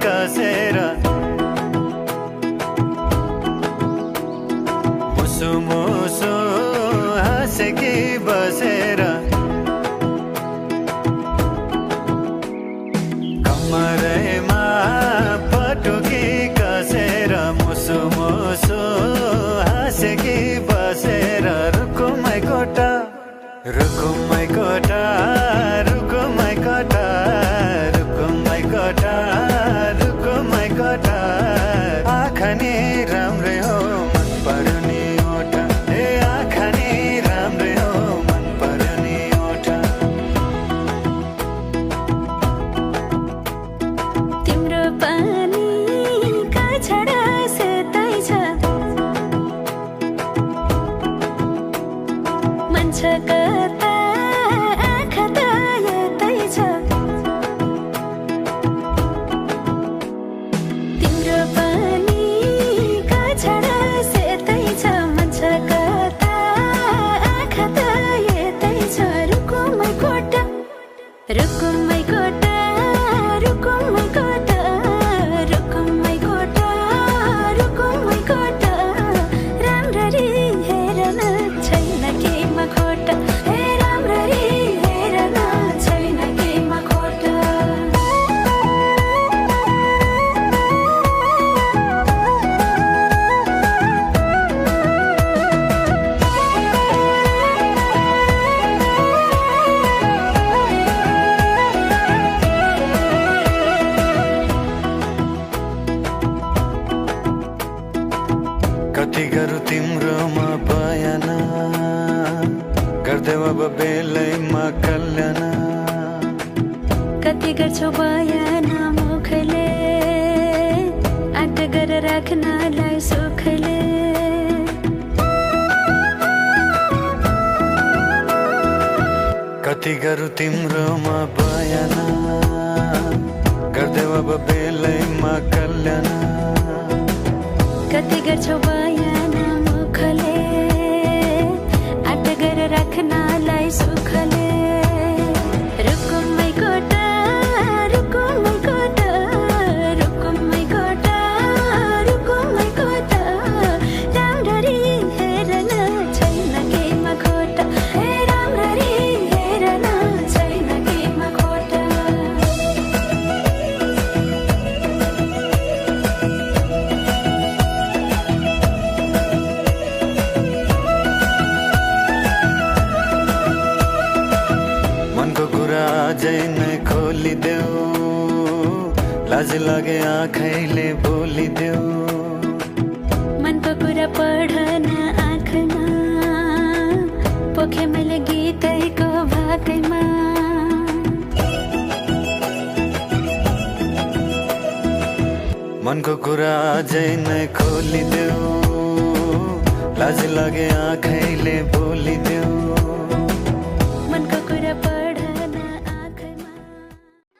कसेर मुसु मुसु हाँसेकी बसेर कमरैमा पटुकी कसेर मुसु मुसु हाँसेकी बसेर रुकुमै कोटा रुकुमै कोटा रुकुमै कोटा रुकुमै कोटा रुकुमै कोटा आँखा नि राम्रै हो मन पर्ने ओठा ए आँखा नि राम्रै हो मन पर्ने ओठा तिम्रो पानीका छडा सेतै छ मन छ कता आँखा त यतै छ तिम्रो पानीका छडा सेतै छ मन छ कता आँखा त यतै छ रुकुमै कोटा रुकुमै कोटा रुकुमै कोटा रुकुमै कोटा रुकुमै कोटा राम्ररी हेरन छैन केमा खोटा हे राम्ररी हेरन छैन केमा खोटा कति गरौँ तिम्रोमा बयान गर्दै अब बेलैमा कल्याण कति गर्छौ बयान मुखले आँट गरेर राख्नलाई सुखले कति गरौँ तिम्रोमा बयान गर्दै अब बेलैमा कल्याण कति गर्छौ बयान मुखले आँट गरेर राख्नलाई सुखले रुकुमै कोटा रुकुमै कोटा रुकुमै कोटा रुकुमै कोटा राम्ररी हेरन छैन केमा खोटा हे राम्ररी हेरन छैन केमा खोटा मनको कुरा अझै नै खोलिदेऊ लाज लागे आँखैले बोलिदेऊ मनको कुरा पढन आँखमा पोखे मैले गीतैको भाकैमा मनको कुरा अझै नै खोलिदेऊ लाज लागे आँखैले बोलिदेऊ